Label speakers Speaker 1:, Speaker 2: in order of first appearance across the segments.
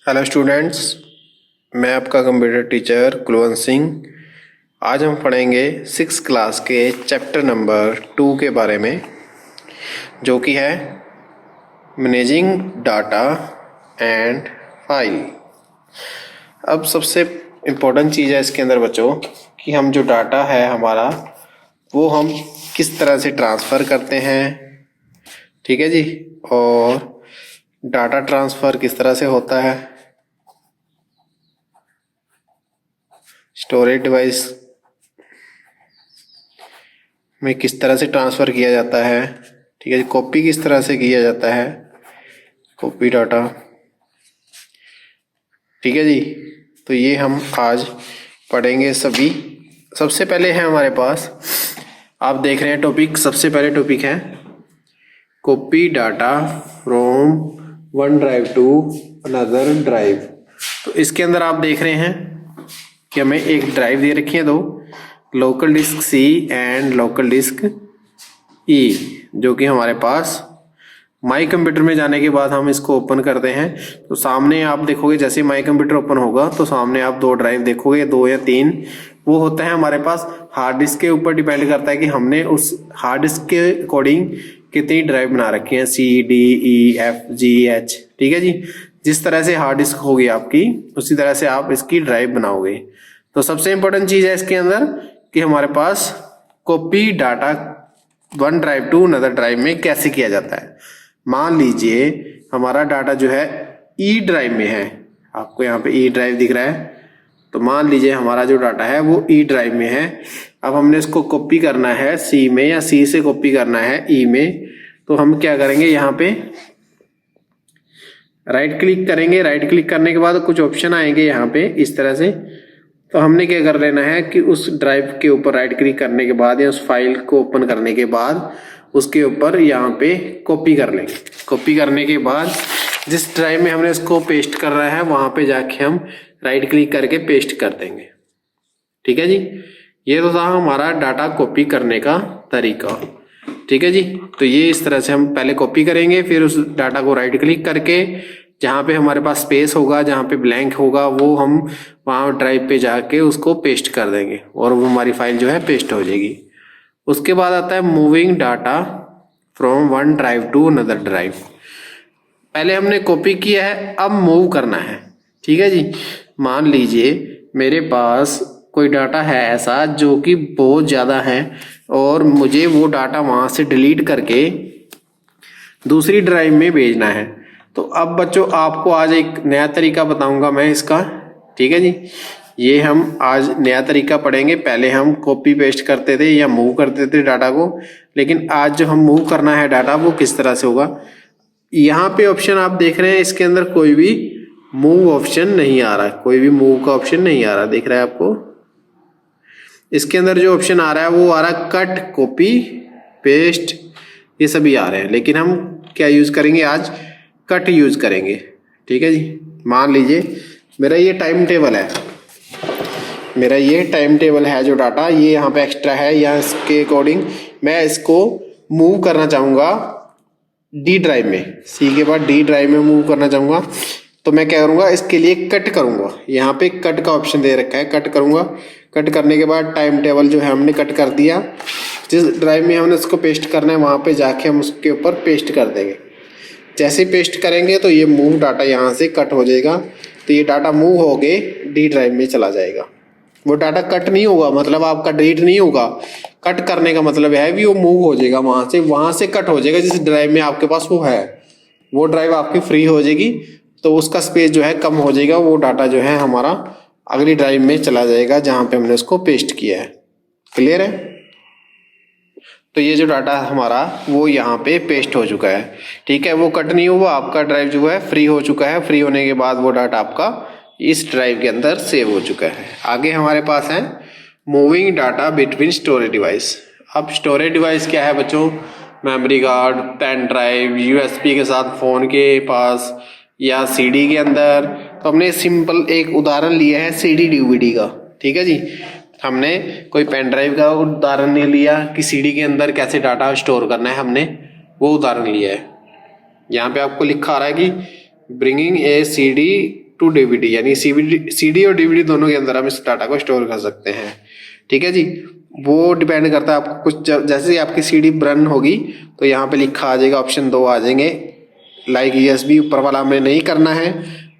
Speaker 1: Hello students, मैं आपका computer teacher Kulwant Singh. आज हम पढ़ेंगे 6 क्लास के चैप्टर नंबर 2 के बारे में, जो कि है मैनेजिंग डाटा एंड फाइल। अब सबसे इम्पोर्टेंट चीज़ है इसके अंदर बच्चों कि हम जो डाटा है हमारा वो हम किस तरह से ट्रांसफ़र करते हैं, ठीक है जी। और डाटा ट्रांसफ़र किस तरह से होता है, स्टोरेज डिवाइस में किस तरह से ट्रांसफ़र किया जाता है, ठीक है जी। कॉपी किस तरह से किया जाता है, कॉपी डाटा, ठीक है जी। तो ये हम आज पढ़ेंगे सभी। सबसे पहले है हमारे पास, आप देख रहे हैं टॉपिक, सबसे पहले टॉपिक है copy data from one drive to another drive. तो इसके अंदर आप देख रहे हैं कि हमें एक ड्राइव दे रखी है, दो, local disk C and local disk E, जो कि हमारे पास माई कंप्यूटर में जाने के बाद हम इसको ओपन करते हैं तो सामने आप देखोगे, जैसे माई कंप्यूटर ओपन होगा तो सामने आप दो ड्राइव देखोगे, 2 या 3। वो होता है हमारे पास हार्ड डिस्क के ऊपर डिपेंड करता है कि हमने उस हार्ड डिस्क के अकॉर्डिंग कितनी ड्राइव बना रखी है, C D E F G H, ठीक है जी। जिस तरह से हार्ड डिस्क होगी आपकी, उसी तरह से आप इसकी ड्राइव बनाओगे। तो सबसे इंपॉर्टेंट चीज़ है इसके अंदर कि हमारे पास copy data one drive to another drive में कैसे किया जाता है। मान लीजिए हमारा डाटा जो है ई ड्राइव में है, आपको यहाँ पे ई ड्राइव दिख रहा है, तो मान लीजिए हमारा जो डाटा है वो ई ड्राइव में है। अब हमने इसको कॉपी करना है सी में, या सी से कॉपी करना है ई में। तो हम क्या करेंगे, यहाँ पे राइट क्लिक करेंगे। राइट क्लिक करने के बाद कुछ ऑप्शन आएंगे यहाँ पे इस तरह से। तो हमने क्या कर लेना है कि उस ड्राइव के ऊपर राइट क्लिक करने के बाद या उस फाइल को ओपन करने के बाद उसके ऊपर यहाँ पे कॉपी कर लेंगे। कॉपी करने के बाद जिस ड्राइव में हमने इसको पेस्ट कर रहा है वहाँ पे जाके हम राइट क्लिक करके पेस्ट कर देंगे, ठीक है जी। ये तो था हमारा डाटा कॉपी करने का तरीका, ठीक है जी। तो ये इस तरह से हम पहले कॉपी करेंगे, फिर उस डाटा को राइट क्लिक करके जहाँ पे हमारे पास स्पेस होगा, जहाँ पे ब्लैंक होगा, वो हम वहाँ ड्राइव पे जाके उसको पेस्ट कर देंगे और वो हमारी फाइल जो है पेस्ट हो जाएगी। उसके बाद आता है moving data from one drive to another drive. पहले हमने कॉपी किया है, अब मूव करना है, ठीक है जी। मान लीजिए मेरे पास कोई डाटा है ऐसा जो कि बहुत ज़्यादा है और मुझे वो डाटा वहाँ से डिलीट करके दूसरी ड्राइव में भेजना है। तो अब बच्चों आपको आज एक नया तरीका बताऊंगा मैं इसका, ठीक है जी। ये हम आज नया तरीका पढ़ेंगे। पहले हम कॉपी पेस्ट करते थे या मूव करते थे डाटा को, लेकिन आज जो हम मूव करना है डाटा वो किस तरह से होगा। यहाँ पे ऑप्शन आप देख रहे हैं, इसके अंदर कोई भी मूव ऑप्शन नहीं आ रहा, कोई भी मूव का ऑप्शन नहीं आ रहा, दिख रहा है आपको। इसके अंदर जो ऑप्शन आ रहा है वो आ रहा है कट, कॉपी, पेस्ट, ये सभी आ रहे हैं। लेकिन हम क्या यूज करेंगे आज, कट यूज करेंगे, ठीक है जी। मान लीजिए मेरा ये टाइम टेबल है, मेरा ये टाइम टेबल है जो डाटा ये यहाँ पे एक्स्ट्रा है, या इसके अकॉर्डिंग मैं इसको मूव करना चाहूँगा डी ड्राइव में, सी के बाद डी ड्राइव में मूव करना चाहूँगा। तो मैं क्या करूँगा, इसके लिए कट करूँगा। यहाँ पे कट का ऑप्शन दे रखा है, कट करूँगा। कट करने के बाद टाइम टेबल जो है हमने कट कर दिया, जिस ड्राइव में हमने उसको पेस्ट करना है वहाँ पे जाके हम उसके ऊपर पेस्ट कर देंगे। जैसे पेस्ट करेंगे तो ये मूव डाटा यहाँ से कट हो जाएगा, तो ये डाटा मूव हो गए डी ड्राइव में चला जाएगा। वो डाटा कट नहीं होगा, मतलब आपका डिलीट नहीं होगा। कट करने का मतलब है भी वो मूव हो जाएगा, वहाँ से कट हो जाएगा। जिस ड्राइव में आपके पास वो है वो ड्राइव आपकी फ्री हो जाएगी, तो उसका स्पेस जो है कम हो जाएगा। वो डाटा जो है हमारा अगली ड्राइव में चला जाएगा जहाँ पे हमने उसको पेस्ट किया है। क्लियर है? तो ये जो डाटा हमारा वो यहाँ पे पेस्ट हो चुका है, ठीक है। वो कट नहीं हुआ, आपका ड्राइव जो है फ्री हो चुका है। फ्री होने के बाद वो डाटा आपका इस ड्राइव के अंदर सेव हो चुका है। आगे हमारे पास है moving data between storage device. अब स्टोरेज डिवाइस क्या है बच्चों, memory card, pen drive, USB के साथ फ़ोन के पास, या सीडी के अंदर। तो हमने सिंपल एक उदाहरण लिया है सीडी डीवीडी का, ठीक है जी। हमने कोई पेन ड्राइव का उदाहरण नहीं लिया कि सीडी के अंदर कैसे डाटा स्टोर करना है, हमने वो उदाहरण लिया है। यहाँ पे आपको लिखा आ रहा है कि bringing a CD to DVD, यानी सीडी और डीवीडी दोनों के अंदर हम इस डाटा को स्टोर कर सकते हैं। ठीक है जी, वो डिपेंड करता है आपको कुछ, जैसे ही आपकी सीडी रन होगी तो यहाँ पे लिखा आ जाएगा, ऑप्शन 2 आ जाएंगे, लाइक यूएसबी ऊपर वाला हमें नहीं करना है,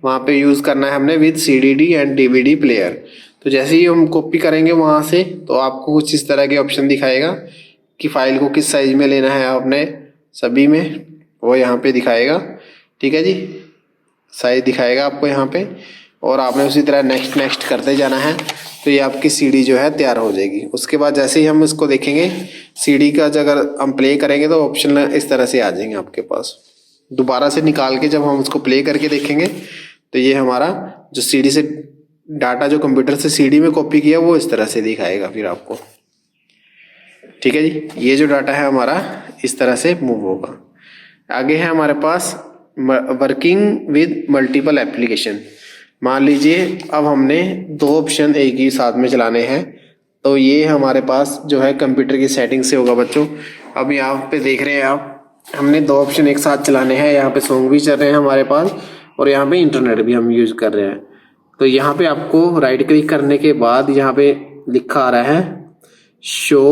Speaker 1: वहाँ पे यूज़ करना है हमने with CDD and DVD player. तो जैसे ही हम कॉपी करेंगे वहाँ से तो आपको कुछ इस तरह के ऑप्शन दिखाएगा कि फाइल को किस साइज में लेना है आपने, सभी में वो यहाँ पे दिखाएगा। ठीक है जी, साइज दिखाएगा आपको यहाँ पे, और आपने उसी तरह नेक्स्ट नेक्स्ट करते जाना है तो ये आपकी सीडी जो है तैयार हो जाएगी। उसके बाद जैसे ही हम इसको देखेंगे सीडी का, अगर हम प्ले करेंगे तो ऑप्शन इस तरह से आ जाएंगे आपके पास। दोबारा से निकाल के जब हम उसको प्ले करके देखेंगे तो ये हमारा जो सीडी से डाटा जो कंप्यूटर से सीडी में कॉपी किया वो इस तरह से दिखाएगा फिर आपको। ठीक है जी, ये जो डाटा है हमारा इस तरह से मूव होगा। आगे है हमारे पास वर्किंग विद मल्टीपल एप्लीकेशन। मान लीजिए अब हमने 2 ऑप्शन एक ही साथ में चलाने हैं, तो ये हमारे पास जो है कंप्यूटर की सेटिंग से होगा बच्चों। अब यहाँ पे देख रहे हैं आप, हमने 2 ऑप्शन एक साथ चलाने हैं, यहाँ पे सॉन्ग भी चल रहे हैं हमारे पास और यहाँ पे इंटरनेट भी हम यूज कर रहे हैं। तो यहाँ पे आपको राइट क्लिक करने के बाद यहाँ पे लिखा आ रहा है show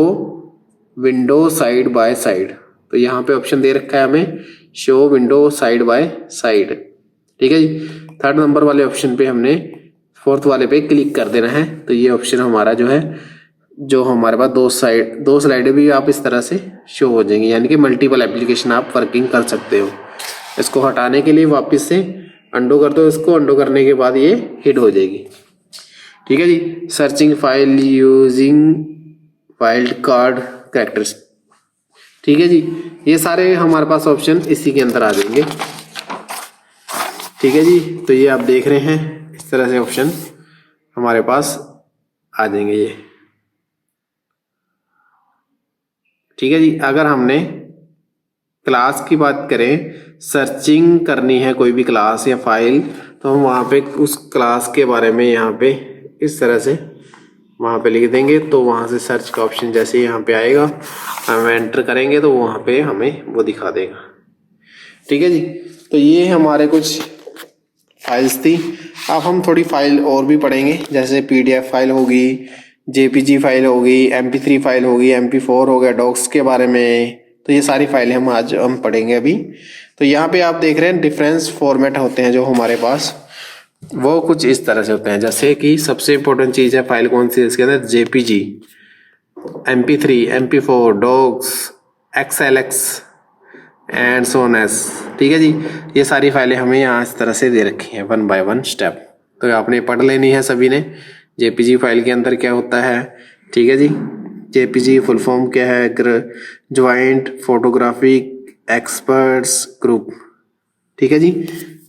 Speaker 1: window side by side, तो यहाँ पे ऑप्शन दे रखा है हमें show window side by side. ठीक है जी, 3rd नंबर वाले ऑप्शन पे हमने 4th वाले पे क्लिक कर देना है। तो ये ऑप्शन हमारा जो है, जो हमारे पास 2 स्लाइडें भी आप इस तरह से शो हो जाएंगी, यानी कि मल्टीपल एप्लीकेशन आप वर्किंग कर सकते हो। इसको हटाने के लिए वापस से अंडो कर दो, इसको अंडो करने के बाद ये हिट हो जाएगी। ठीक है जी, searching file using wild card characters. ठीक है जी, ये सारे हमारे पास ऑप्शन इसी के अंदर आ जाएंगे। ठीक है जी, तो ये आप देख रहे हैं इस तरह से ऑप्शन हमारे पास आ जाएंगे ये। ठीक है जी, अगर हमने क्लास की बात करें, सर्चिंग करनी है कोई भी क्लास या फाइल, तो हम वहाँ पे उस क्लास के बारे में यहाँ पे इस तरह से वहाँ पे लिख देंगे, तो वहाँ से सर्च का ऑप्शन जैसे ही यहाँ पे आएगा हम एंटर करेंगे तो वहाँ पे हमें वो दिखा देगा। ठीक है जी, तो ये हमारे कुछ फाइल्स थी। अब हम थोड़ी फाइल और भी पढ़ेंगे, जैसे PDF फाइल होगी, JPG फाइल होगी, MP3 फाइल होगी, MP4 हो गया, डॉक्स के बारे में। तो ये सारी फाइलें हम पढ़ेंगे अभी। तो यहाँ पे आप देख रहे हैं डिफरेंस फॉर्मेट होते हैं जो हमारे पास, वो कुछ इस तरह से होते हैं। जैसे कि सबसे इंपॉर्टेंट चीज़ है फाइल कौन सी है इसके अंदर, JPG, MP3, MP4, docs, XLX and so on एस। ठीक है जी, ये सारी फाइलें हमें यहाँ इस तरह से दे रखी हैं 1 बाय 1 स्टेप, तो आपने पढ़ लेनी है सभी ने। JPG फाइल के अंदर क्या होता है, ठीक है जी, JPG फुल फॉर्म क्या है, ज्वाइंट फोटोग्राफिक एक्सपर्ट्स ग्रुप। ठीक है जी,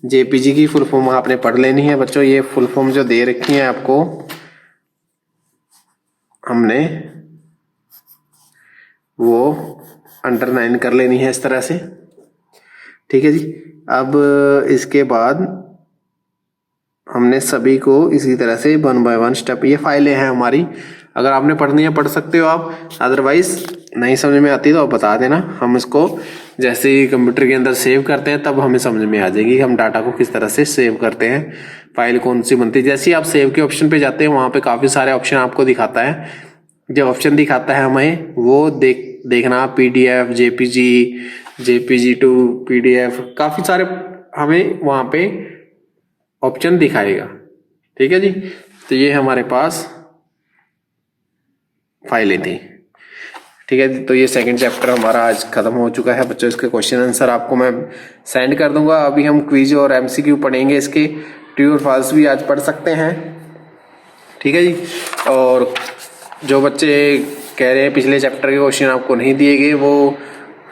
Speaker 1: JPG की फुल फॉर्म आपने पढ़ लेनी है बच्चों। ये फुल फॉर्म जो दे रखी है आपको हमने वो अंडरलाइन कर लेनी है इस तरह से। ठीक है जी, अब इसके बाद हमने सभी को इसी तरह से 1 बाय 1 स्टेप, ये फाइलें हैं हमारी, अगर आपने पढ़नी है पढ़ सकते हो आप, अदरवाइज नहीं समझ में आती तो आप बता देना। हम इसको जैसे ही कंप्यूटर के अंदर सेव करते हैं तब हमें समझ में आ जाएगी हम डाटा को किस तरह से सेव करते हैं, फाइल कौन सी बनती है। जैसे ही आप सेव के ऑप्शन पे जाते हैं वहाँ पे काफ़ी सारे ऑप्शन आपको दिखाता है, जो ऑप्शन दिखाता है हमें वो देखना, PDF, JPG to PDF, काफ़ी सारे हमें वहाँ पे ऑप्शन दिखाएगा। ठीक है जी, तो ये हमारे पास फाइलें थी। ठीक है, तो ये 2nd चैप्टर हमारा आज खत्म हो चुका है बच्चों। इसके क्वेश्चन आंसर आपको मैं सेंड कर दूंगा। अभी हम क्विज और MCQ पढ़ेंगे, इसके ट्रू और फॉल्स भी आज पढ़ सकते हैं। ठीक है जी, और जो बच्चे कह रहे हैं पिछले चैप्टर के क्वेश्चन आपको नहीं दिए गए वो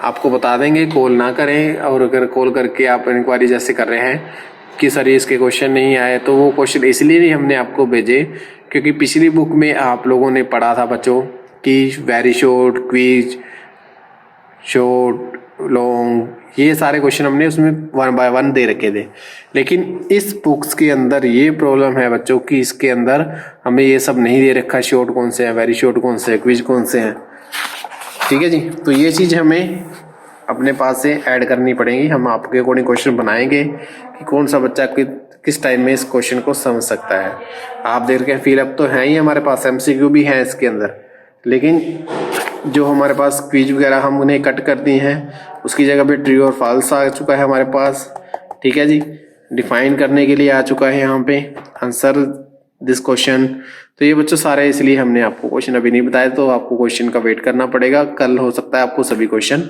Speaker 1: आपको बता देंगे, कॉल ना करें। और अगर कॉल करके आप इंक्वायरी जैसे कर रहे हैं कि सर इसके क्वेश्चन नहीं आए, तो वो क्वेश्चन इसलिए नहीं हमने आपको भेजे क्योंकि पिछली बुक में आप लोगों ने पढ़ा था बच्चों कि very short, quiz, short, long, ये सारे क्वेश्चन हमने उसमें 1 बाय 1 दे रखे थे। लेकिन इस बुक्स के अंदर ये प्रॉब्लम है बच्चों कि इसके अंदर हमें ये सब नहीं दे रखा, शॉर्ट कौन से हैं, वेरी शॉर्ट कौन से हैं, क्विज कौन से हैं। ठीक है जी, तो ये चीज़ हमें अपने पास से ऐड करनी पड़ेंगी। हम आपके अकॉर्डिंग क्वेश्चन बनाएंगे कि कौन सा बच्चा किस टाइम में इस क्वेश्चन को समझ सकता है। आप देख रहे हैं फिलअप तो है ही हमारे पास, MCQ भी है इसके अंदर, लेकिन जो हमारे पास क्विज वगैरह हम उन्हें कट कर दिए हैं, उसकी जगह पे ट्रू और फॉल्स आ चुका है हमारे पास। ठीक है जी, डिफाइन करने के लिए आ चुका है यहाँ पे आंसर दिस क्वेश्चन। तो ये बच्चों सारे इसलिए हमने आपको क्वेश्चन अभी नहीं बताया, तो आपको क्वेश्चन का वेट करना पड़ेगा। कल हो सकता है आपको सभी क्वेश्चन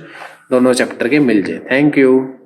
Speaker 1: दोनों चैप्टर के मिल जाए। Thank you.